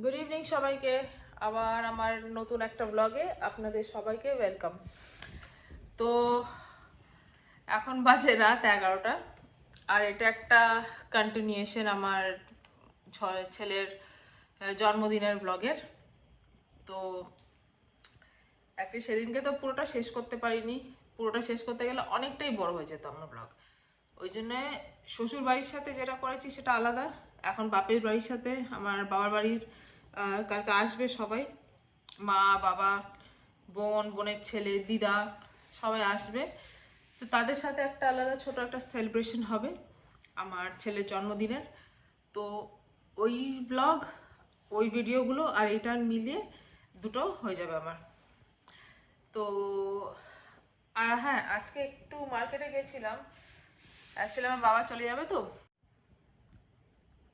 Good evening সবাইকে। আবার আমার নতুন একটা ব্লগে আপনাদের সবাইকে ওয়েলকাম। তো এখন বাজে রাত 11টা, আর এটা একটা কন্টিনিউয়েশন আমার ছেলের জন্মদিনের ব্লগের। তো অ্যাকচুয়ালি সেদিনকে তো পুরোটা শেষ করতে পারিনি। পুরোটা শেষ করতে গেলে অনেকটাই বড় হয়ে যেত আমার ব্লগ। ওই জন্যে শ্বশুর বাড়ির সাথে যেটা করেছি সেটা আলাদা। এখন বাপের বাড়ির সাথে, আমার বাবার বাড়ির কালকে আসবে সবাই, মা, বাবা, বোন, বোনের ছেলে, দিদা, সবাই আসবে। তো তাদের সাথে একটা আলাদা ছোট একটা সেলিব্রেশন হবে আমার ছেলের জন্মদিনের। তো ওই ব্লগ, ওই ভিডিওগুলো আর এটা মিলিয়ে দুটো হয়ে যাবে আমার। তো আর হ্যাঁ, আজকে একটু মার্কেটে গেছিলাম। অ্যাকচুয়ালি আমার বাবা চলে যাবে, তো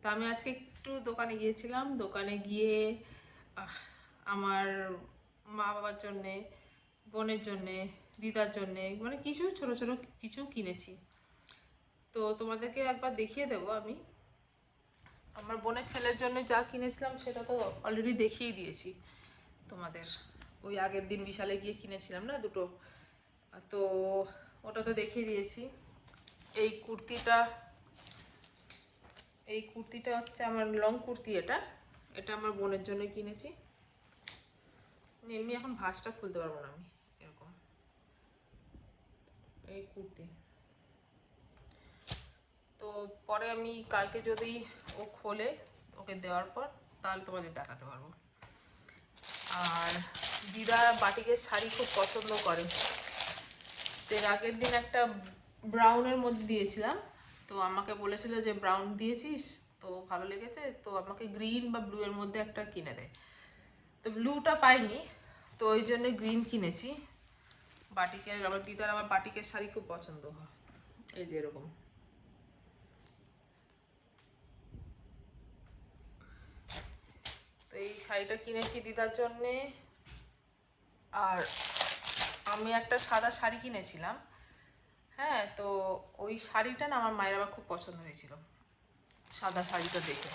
তো আমি আজকে একটু দোকানে গিয়েছিলাম। দোকানে গিয়ে আহ, আমার মা বাবার জন্যে, বোনের জন্যে, দিদার জন্যে, মানে কিছু ছোট ছোট কিছু কিনেছি। তো তোমাদেরকে একবার দেখিয়ে দেবো। আমি আমার বোনের ছেলের জন্য যা কিনেছিলাম সেটা তো অলরেডি দেখিয়ে দিয়েছি তোমাদের। ওই আগের দিন বিশালে গিয়ে কিনেছিলাম না দুটো, তো ওটা তো দেখিয়ে দিয়েছি। এই কুর্তিটা, এই কুর্তিটা হচ্ছে আমার লং কুর্তি। এটা এটা আমার বোনের জন্য কিনেছি। এমনি এখন ভাঁজটা খুলতে পারবো না আমি, এরকম এই কুর্তি। তো পরে আমি কালকে যদি ও খোলে, ওকে দেওয়ার পর, তাহলে তোমাদের দেখাতে পারবো। আর দিদা বাটিকের শাড়ি খুব পছন্দ করে। এর আগের দিন একটা ব্রাউনের মধ্যে দিয়েছিলাম, তো আমাকে বলেছিল যে ব্রাউন দিয়েছিস তো ভালো লেগেছে, তো আমাকে গ্রিন বা ব্লু এর মধ্যে একটা কিনে দে। তো ব্লুটা পাইনি, তো ওই জন্য গ্রিন কিনেছি। বাটিকের, আমার দিদার আমার বাটিকের শাড়ি খুব পছন্দ হয়, এই যে এরকম। তো এই শাড়িটা কিনেছি দিদার জন্যে। আর আমি একটা সাদা শাড়ি কিনেছিলাম। হ্যাঁ, তো ওই শাড়িটা না আমার মায়ের আবার খুব পছন্দ হয়েছিল, সাদা শাড়িটা দেখে।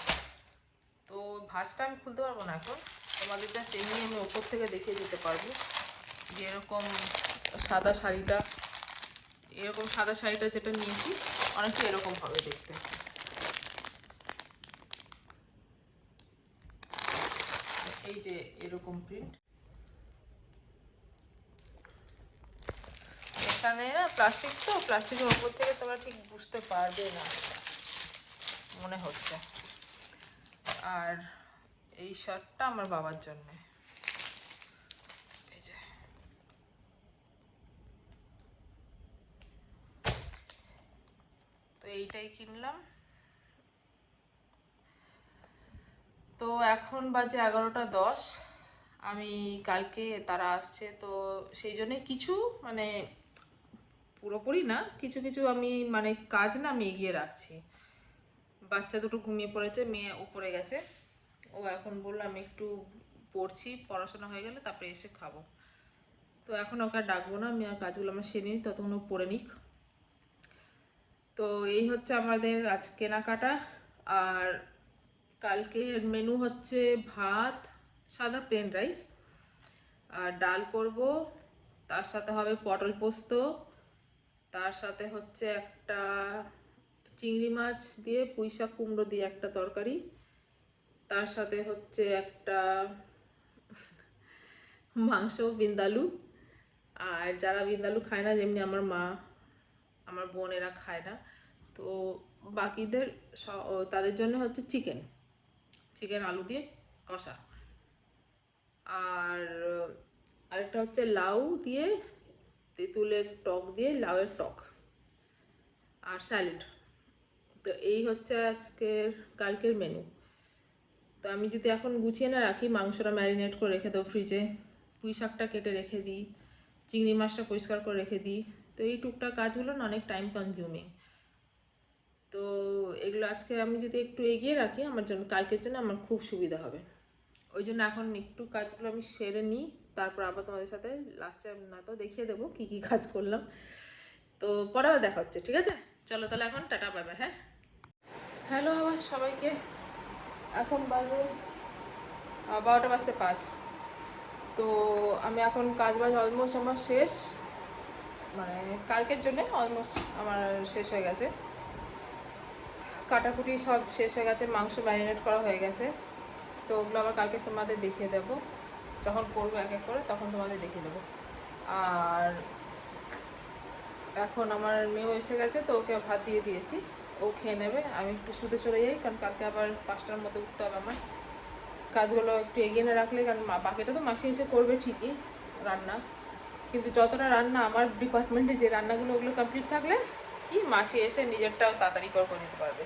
তো ভাঁজটা আমি খুলতে পারবো না এখন, তোমাদের জাস্ট এমনি আমি ওপর থেকে দেখিয়ে দিতে পারবো যে এরকম সাদা শাড়িটা, এরকম সাদা শাড়িটা যেটা নিয়েছি অনেকটা এরকম হবে দেখতে। এই যে এরকম প্রিন্ট। এখানে না প্লাস্টিক, তো প্লাস্টিকের ওপর থেকে তোমরা ঠিক বুঝতে পারবে না মনে হচ্ছে। আর এই শার্টটা আমার বাবার জন্য। এই যে, তো এইটাই কিনলাম। তো এখন বাজে 11টা 10। আমি কালকে তারা আসছে, তো সেই জন্য কিছু, মানে পুরোপুরি না, কিছু কিছু আমি মানে কাজ না আমি এগিয়ে রাখছি। বাচ্চা দুটো ঘুমিয়ে পড়েছে, মেয়ে উপরে গেছে। ও এখন বললো আমি একটু পড়ছি, পড়াশোনা হয়ে গেলে তারপরে এসে খাবো। তো এখন ওকে আর ডাকবো না, আমি আর কাজগুলো আমার সেরে নিই, ততক্ষণ ও পড়ে নিক। তো এই হচ্ছে আমাদের আজ কেনাকাটা। আর কালকের মেনু হচ্ছে ভাত, সাদা প্লেন রাইস, আর ডাল করব, তার সাথে হবে পটল পোস্ত, তার সাথে হচ্ছে একটা চিংড়ি মাছ দিয়ে পুঁই শাক কুমড়ো দিয়ে একটা তরকারি, তার সাথে হচ্ছে একটা মাংস বিন্দালু। আর যারা বিন্দালু খায় না, যেমনি আমার মা, আমার বোন, এরা খায় না, তো বাকিদের তাদের জন্য হচ্ছে চিকেন, চিকেন আলু দিয়ে কষা। আর আরেকটা হচ্ছে লাউ দিয়ে, তেঁতুলের টক দিয়ে লাউয়ের টক, আর স্যালাড। তো এই হচ্ছে আজকের, কালকের মেনু। তো আমি যদি এখন গুছিয়ে না রাখি, মাংসটা ম্যারিনেট করে রেখে দেবো ফ্রিজে, পুঁই শাকটা কেটে রেখে দিই, চিংড়ি মাছটা পরিষ্কার করে রেখে দিই, তো এই টুকটাক কাজগুলো না অনেক টাইম কনজিউমিং। তো এগুলো আজকে আমি যদি একটু এগিয়ে রাখি, আমার জন্য কালকের জন্য আমার খুব সুবিধা হবে। ওই জন্য এখন একটু কাজগুলো আমি সেরে নিই, তারপর আবার তোমাদের সাথে লাস্টে না তো দেখিয়ে দেবো কী কী কাজ করলাম। তো পরে আবার দেখা হচ্ছে, ঠিক আছে? চলো তাহলে এখন টাটা, বাই বাই। হ্যাঁ, হ্যালো আবার সবাইকে। এখন বাজে 12:05। তো আমি এখন কাজ বাজ অলমোস্ট আমার শেষ, মানে কালকের জন্য অলমোস্ট আমার শেষ হয়ে গেছে। কাটাকুটি সব শেষ হয়ে গেছে, মাংস ম্যারিনেট করা হয়ে গেছে। তো ওগুলো আবার কালকে তোমাদের দেখিয়ে দেবো, যখন করবো এক এক করে তখন তোমাদের দেখিয়ে দেবো। আর এখন আমার মেয়েও এসে গেছে, তো ওকে ভাত দিয়ে দিয়েছি, ও খেয়ে নেবে। আমি একটু শুতে চলে যাই, কারণ কালকে আবার 5টার মধ্যে উঠতে হবে আমার। কাজগুলো একটু এগিয়ে না রাখলে, কারণ বাকিটা তো মাসি এসে করবে ঠিকই রান্না, কিন্তু যতটা রান্না আমার ডিপার্টমেন্টে যে রান্নাগুলো ওগুলো কমপ্লিট থাকলে কি মাসি এসে নিজেরটাও তাড়াতাড়ি করে নিতে পারবে।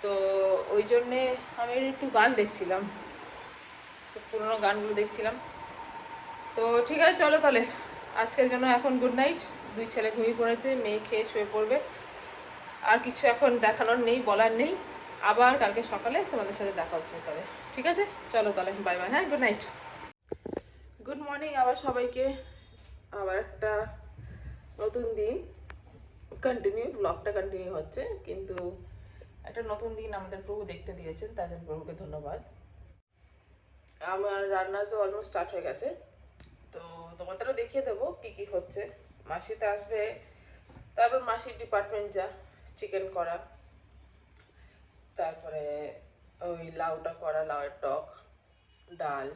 তো ওই জন্যে আমি একটু গান দেখছিলাম, সব পুরোনো গানগুলো দেখছিলাম। তো ঠিক আছে, চলো তাহলে আজকের জন্য এখন গুড নাইট। 2 ছেলে ঘুমিয়ে পড়েছে, মেয়ে খেয়ে শুয়ে পড়বে। আর কিছু এখন দেখানোর নেই, বলার নেই। আবার কালকে সকালে তোমাদের সাথে দেখা হচ্ছে তাহলে। ঠিক আছে, চলো তাহলে, বাই বাই। হ্যাঁ, গুড নাইট, গুড মর্নিং আবার সবাইকে। আবার একটা নতুন দিন, ব্লগটা কন্টিনিউ হচ্ছে, কিন্তু একটা নতুন দিন আমাদের প্রভু দেখতে দিয়েছেন, তার জন্য প্রভুকে ধন্যবাদ। আমার রান্না তো অলমোস্ট স্টার্ট হয়ে গেছে, তো তোমাদেরও দেখিয়ে দেবো কি কি হচ্ছে। মাসিতে আসবে, তারপর মাসির ডিপার্টমেন্ট যা চিকেন করা, তারপরে ওই লাউটা করা, লাউয়ের টক, ডাল,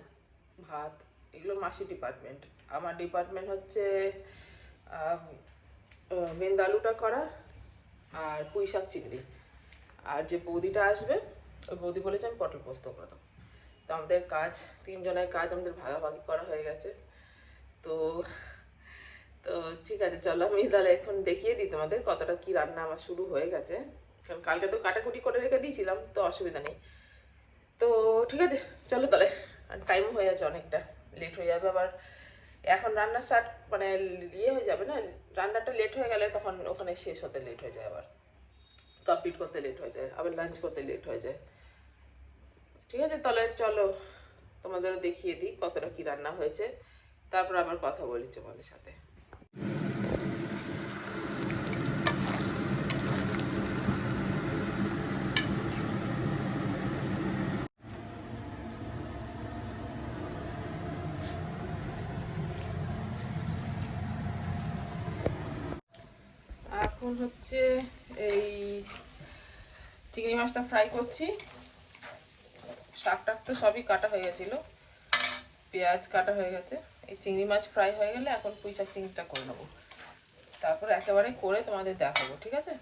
ভাত, এগুলো মাসির ডিপার্টমেন্ট। আমার ডিপার্টমেন্ট হচ্ছে মেন্দা আলুটা করা আর পুঁই শাক চিংড়ি। আর যে বৌদিটা আসবে, ওই বৌদি বলেছে আমি পটল পোস্ত করে দেবো। তো আমাদের কাজ, 3 জনের কাজ আমাদের ভাগাভাগি করা হয়ে গেছে। তো তো ঠিক আছে, চলো আমি তাহলে এখন দেখিয়ে দিই তোমাদের কতটা কি রান্না আমার শুরু হয়ে গেছে, কারণ কালকে তো কাটাকুটি করে রেখে দিয়েছিলাম, তো অসুবিধা নেই। তো ঠিক আছে, চলো তাহলে, আর টাইম হয়ে যাচ্ছে অনেকটা, লেট হয়ে যাবে আবার। এখন রান্না স্টার্ট মানে ইয়ে হয়ে যাবে না, রান্নাটা লেট হয়ে গেলে তখন ওখানে শেষ হতে লেট হয়ে যায়, আবার কমপ্লিট করতে লেট হয়ে যায়, আবার লাঞ্চ করতে লেট হয়ে যায়। ঠিক আছে, তাহলে চলো তোমাদেরও দেখিয়ে দিই কতটা কি রান্না হয়েছে, তারপর আবার কথা বলি তোমাদের সাথে। এখন হচ্ছে এই চিংড়ি মাছটা ফ্রাই করছি। শাক টাক তো সবই কাটা হয়ে গেছিলো, পেঁয়াজ কাটা হয়ে গেছে। এই চিংড়ি মাছ ফ্রাই হয়ে গেলে এখন পুঁই শাক চিংড়িটা করে নেবো, তারপরে একেবারে করে তোমাদের দেখাবো। ঠিক আছে,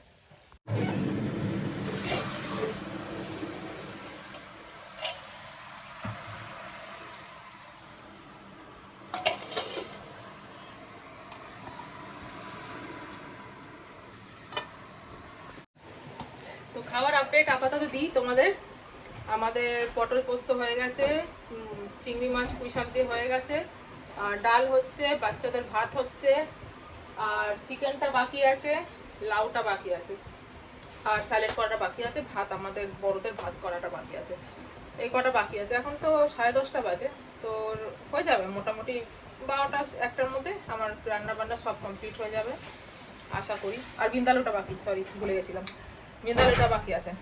তো খাবার আপডেট আপাতত দিই তোমাদের। আমাদের পটল পোস্ত হয়ে গেছে, চিংড়ি মাছ পুঁই শাক দিয়ে হয়ে গেছে, আর ডাল হচ্ছে, বাচ্চাদের ভাত হচ্ছে, আর চিকেনটা বাকি আছে, লাউটা বাকি আছে, আর স্যালাড করাটা বাকি আছে, ভাত আমাদের বড়দের ভাত করাটা বাকি আছে। এই কটা বাকি আছে। এখন তো 10:30 বাজে, তো হয়ে যাবে মোটামুটি 12টা 1টার মধ্যে আমার রান্না বান্না সব কমপ্লিট হয়ে যাবে আশা করি। আর বিন্দালুটা বাকি, সরি ভুলে গেছিলাম, বিন্দালুটা বাকি আছে।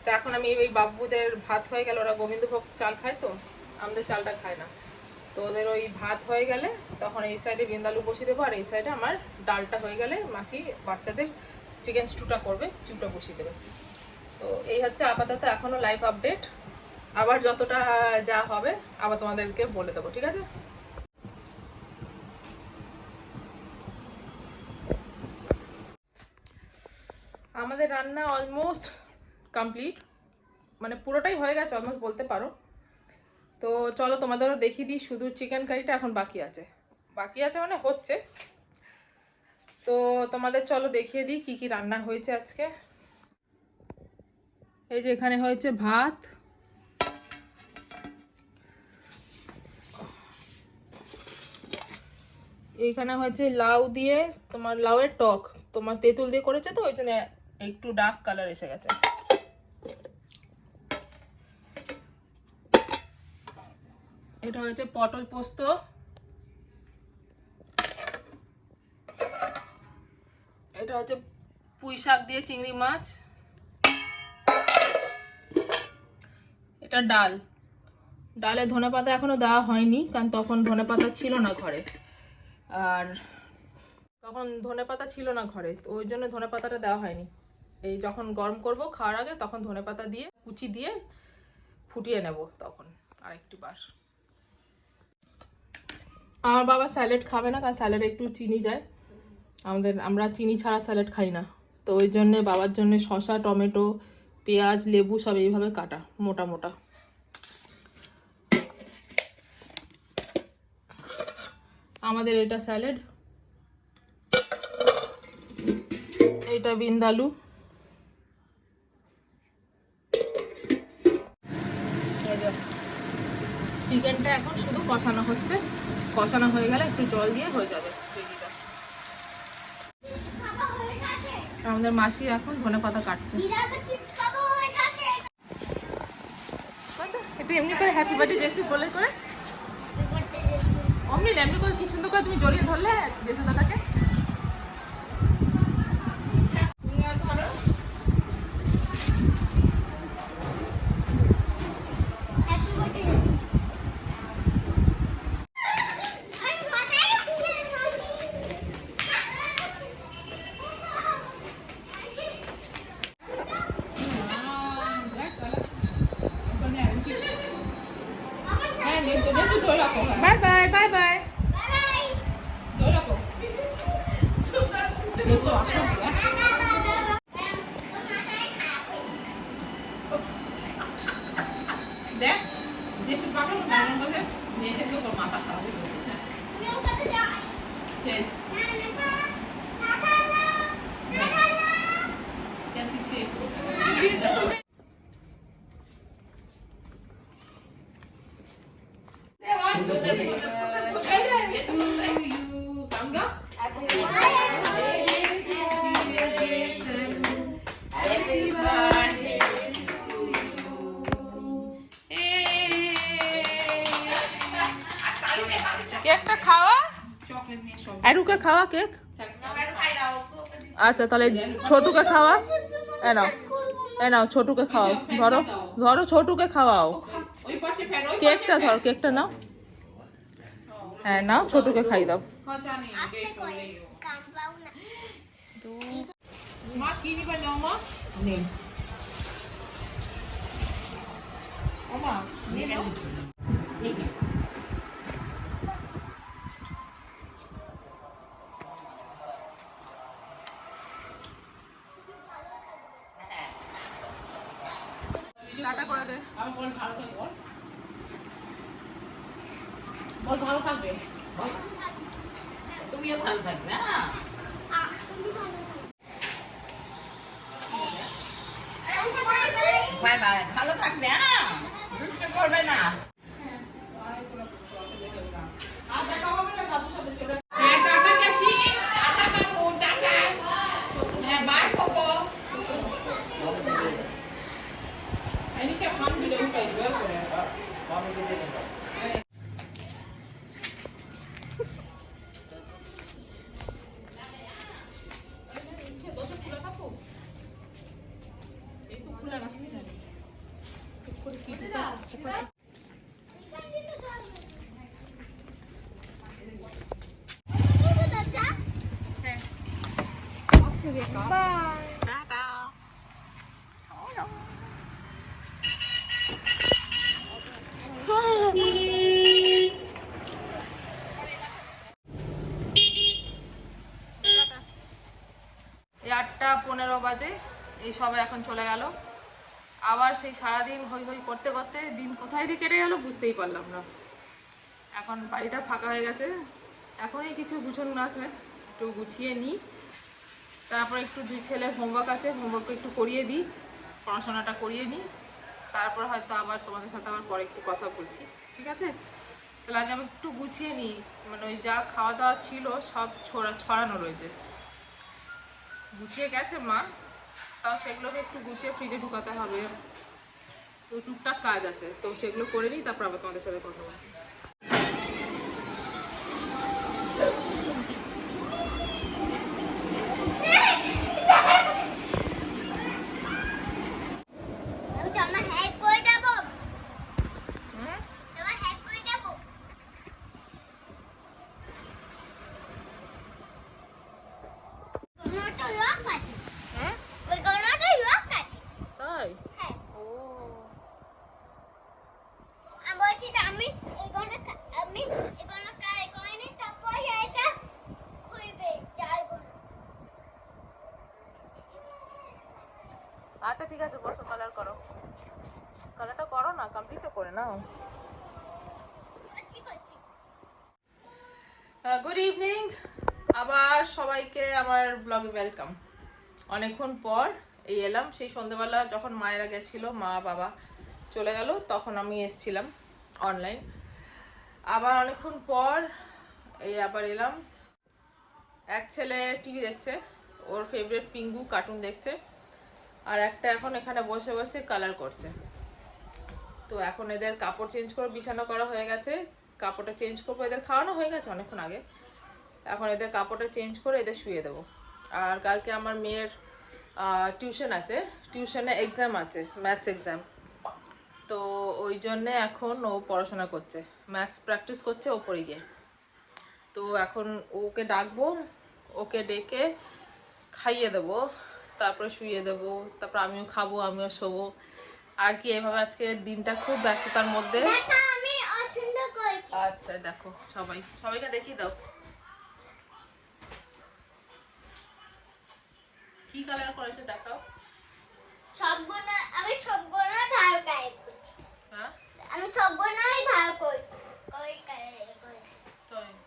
তো এখন আমি এই বাবুদের ভাত হয়ে গেল, ওরা গোবিন্দভোগ চাল খায়, তো আমাদের চালটা খায় না, তো ওদের ওই ভাত হয়ে গেলে তখন এই সাইডে বিন্দালু বসিয়ে দেবো, আর এই সাইডে আমার ডালটা হয়ে গেলে মাসি বাচ্চাদের চিকেন স্টুটা করবে, স্টুটা বসিয়ে দেবে। তো এই হচ্ছে আপাতত এখনো লাইভ আপডেট, আবার যতটা যা হবে আবার তোমাদেরকে বলে দেবো। ঠিক আছে, আমাদের রান্না অলমোস্ট কমপ্লিট, মানে পুরোটাই হয়ে গেছে অলমোস্ট বলতে পারো। তো চলো তোমাদেরও দেখিয়ে দিই, শুধু চিকেন কারিটা এখন বাকি আছে, বাকি আছে মানে হচ্ছে। তো তোমাদের চলো দেখিয়ে দিই কি কি রান্না হয়েছে আজকে। এই যে এখানে হয়েছে ভাত, এইখানে হয়েছে লাউ দিয়ে, তোমার লাউয়ের টক, তোমার তেঁতুল দিয়ে করেছে, তো ওই জন্য একটু ডার্ক কালার এসে গেছে। এটা হয়েছে পটল পোস্ত, এটা হচ্ছে পুঁই শাক দিয়ে চিংড়ি মাছ, এটা ডাল, ডালে ধনেপাতা এখনো দেওয়া হয়নি, কারণ তখন ধনেপাতা ছিল না ঘরে, আর তখন ধনেপাতা ছিল না ঘরে, তো ওই জন্য ধনেপাতাটা দেওয়া হয়নি। এই যখন গরম করব খাওয়ার আগে তখন ধনেপাতা দিয়ে কুচি দিয়ে ফুটিয়ে নেব তখন আরেকটু বার। আমার বাবা স্যালাড খাবে না, কারণ স্যালাডে একটু চিনি যায়, আমরা চিনি ছাড়া স্যালাড খাই না, তো ওই জন্যে বাবার জন্য শসা, টমেটো, পেঁয়াজ, লেবু সব এইভাবে কাটা মোটা মোটা। আমাদের এটা স্যালাড, এটা বিন্দালু, চিকেনটা এখন শুধু কষানো হচ্ছে, কষানো হয়ে গেলে একটু জল দিয়ে হয়ে যাবে গ্রেভিটা। আমাদের মাসি এখন ধনেপাতা কাটছে। এটা এমনি করে হ্যাপি বার্থডে জেসি বলে করে অমনি এমনি করে কি সুন্দর করে তুমি জড়িয়ে ধরলে জেসি দাদাকে। Bye bye bye bye. দেখ যেসব পাগল মেয়েদের তো মাথা খারাপ শেষ শেষ। কেকটা খাওয়া, আরুকে খাওয়া কেক। আচ্ছা তাহলে ছোটুকে খাওয়া, এ নাও ছোটুকে খাওয়াও, ধরো ধরো ছোটুকে খাওয়াও, কেকটা ধরো, কেকটা নাও, হ্যাঁ নাও ছোটুকে খাই দাও। মা কি নিবে নাও মা, নেই ও মা নিয়ে নাও। টাটা করে দে। আমি বল ভালো থাকবে, বল ভালো থাকবে, তুমিও ভালো থাকবে। হ্যাঁ বাই বাই, ভালো থাকবে, হ্যাঁ দুষ্ট করবে না। আটটা 15 বাজে, এই সবাই এখন চলে গেল। আবার সেই সারাদিন হই হই করতে করতে দিন কোথায় দিয়ে কেটে গেল বুঝতেই পারলাম না। এখন বাড়িটা ফাঁকা হয়ে গেছে, এখনই কিছু গুছানো আছে, একটু গুছিয়ে নিই, তারপর একটু দুই ছেলে হোমওয়ার্ক আছে, হোমওয়ার্ক একটু করিয়ে দিই, পড়াশোনাটা করিয়ে নিই, তারপর হয়তো আবার তোমাদের সাথে আবার পরে একটু কথা বলছি, ঠিক আছে? তাহলে আগে আমি একটু গুছিয়ে নিই, মানে ওই যা খাওয়া দাওয়া ছিল সব ছড়ানো রয়েছে, গুছিয়ে গেছে মা, তাও সেগুলোকে একটু গুছিয়ে ফ্রিজে ঢুকাতে হবে, তো টুকটাক কাজ আছে, তো সেগুলো করে নিই, তারপর আবার তোমাদের সাথে কথা বলছি। কমপ্লিট করে নাও। গুড ইভিনিং, আবার সবাইকে আমার ব্লগে ওয়েলকাম। অনেকক্ষণ পর এই এলাম, সেই সন্ধ্যেবেলা যখন মায়েরা গেছিলো, মা বাবা চলে গেল, তখন আমি এসছিলাম অনলাইন। আবার অনেকক্ষণ পর এই আবার এলাম। এক ছেলে টিভি দেখছে, ওর ফেভারিট পিঙ্গু কার্টুন দেখছে, আর একটা এখন এখানে বসে বসে কালার করছে। তো এখন এদের কাপড় চেঞ্জ করে বিছানা করা হয়ে গেছে, কাপড়টা চেঞ্জ করবো, এদের খাওয়ানো হয়ে গেছে অনেকক্ষণ আগে। এখন এদের কাপড়টা চেঞ্জ করে এদের শুয়ে দেবো। আর কালকে আমার মেয়ের টিউশন আছে, টিউশনে এক্সাম আছে, ম্যাথস এক্সাম। তো ওই জন্যে এখন ও পড়াশোনা করছে, ম্যাথস প্র্যাকটিস করছে ওপরে গিয়ে। তো এখন ওকে ডাকবো, ওকে ডেকে খাইয়ে দেবো, তারপরে শুয়ে দেবো, তারপর আমিও খাবো, আমিও শোবো। আর কি এভাবে আজকে দিনটা খুব ব্যস্ততার মধ্যে। আচ্ছা দেখো, সবাইকে দেখিয়ে দাও কি কালার করেছো, দেখাও। আমি সবগুলো ভালো কালার করছি। হ্যাঁ, আমি সবগুলোই ভালো করেছি।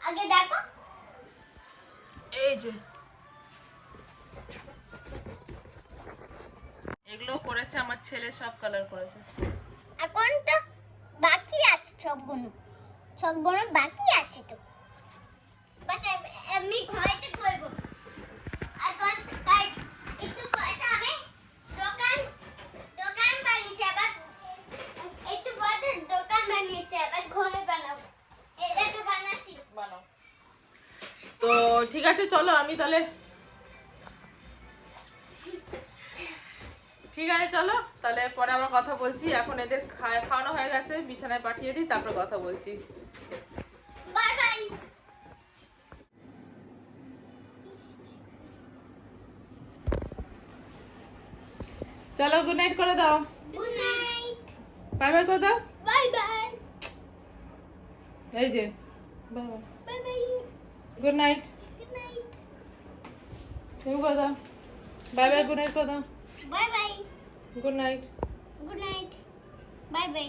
আগে দেখো, এই যে এগুলো করেছে আমার ছেলে, সব কালার করেছে। এখন তো বাকি আছে সবগুলো বাকি আছে তো। বাট আমি ঘরেতে করব। এখন একটু পরে আমি দোকান বানিয়েছি, আবার একটু পরে দোকান বানিয়েছি, আবার ঘরে বানাবো। এটাকে বানাচ্ছি। বানাও। তো ঠিক আছে, চলো আমি তাহলে, ঠিক আছে চলো তাহলে পরে আবার কথা বলছি। এখন এদের খাওয়ানো হয়ে গেছে, বিছানায় পাঠিয়ে দিই, তারপরে কথা বলছি। Bye bye. চলো গুড নাইট করে দাও, গুড নাইট। বাই বাই করে দাও। Bye bye. এই যে bye bye, bye bye. Good night. Good night. তুমি করে দাও, বাই বাই, গুড নাইট করে দাও, bye bye. Good night. Good night. Bye bye.